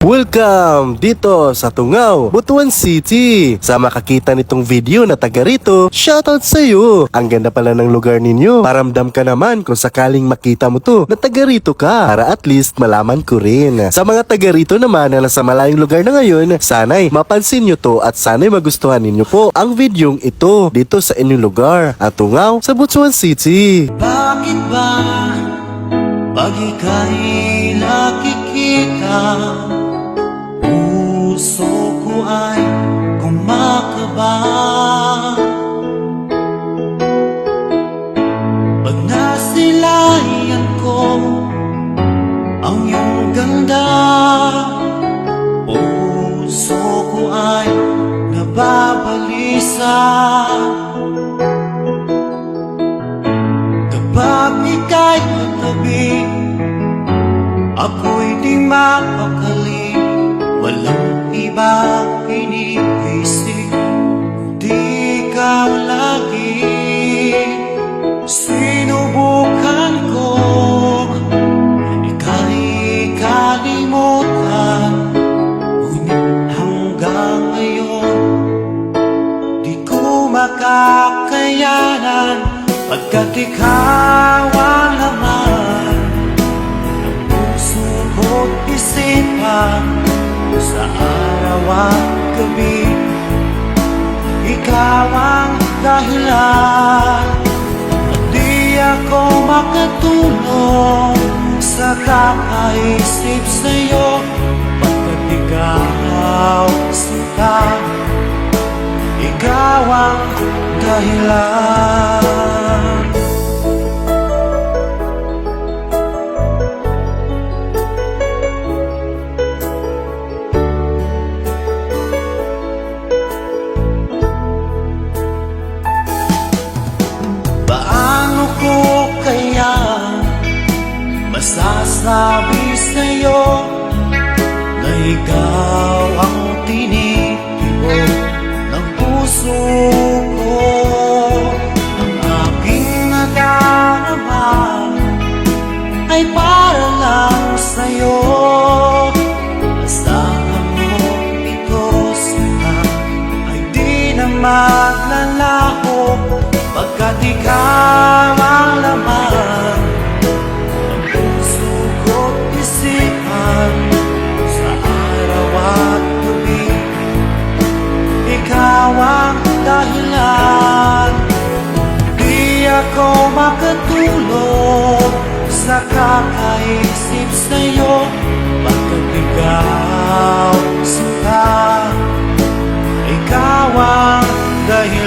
Welcome dito sa Tungaw, Butuan City. Sa makakita nitong video na taga rito, shoutout sa iyo. Ang ganda pala ng lugar ninyo. Paramdam ka naman kung sakaling makita mo to na taga rito ka, para at least malaman ko rin. Sa mga taga rito naman na nasa malayong lugar na ngayon, sana'y mapansin nyo to at sana'y magustuhan ninyo po ang videong ito dito sa inyong lugar, at Tungaw sa Butuan City. Bakit ba pag ika'y nakikita, puso ko ay kumakaba? Pag nasilayan ko ang iyong ganda, puso ko ay nababalisa. Kapag ika'y katabi, ako'y di mapakali. Walang iba iniisip kundi ikaw lagi. Sinubukan ko ika'y kalimutan, ngunit hanggang ngayon di ko makakayanan, pagkat ikaw ang laman ng puso ko't isipan. Sa araw at gabi, ikaw ang dahilan. At di ako makatulog sa kakaisip sa'yo, pagkat ikaw sinta, ikaw ang dahilan. Masasabi sa'yo na ikaw ang tinitibok ng puso ko. Ang aking nadarama ay para lang sa'yo. Asahan mo ito sila ay di na maglalaho, pagkat ikaw ang laman sa araw at gabi. Ikaw ang dahilan. Di ako makatulog sa kakaisip sa'yo, pagkat ikaw sinta, ikaw ang dahilan.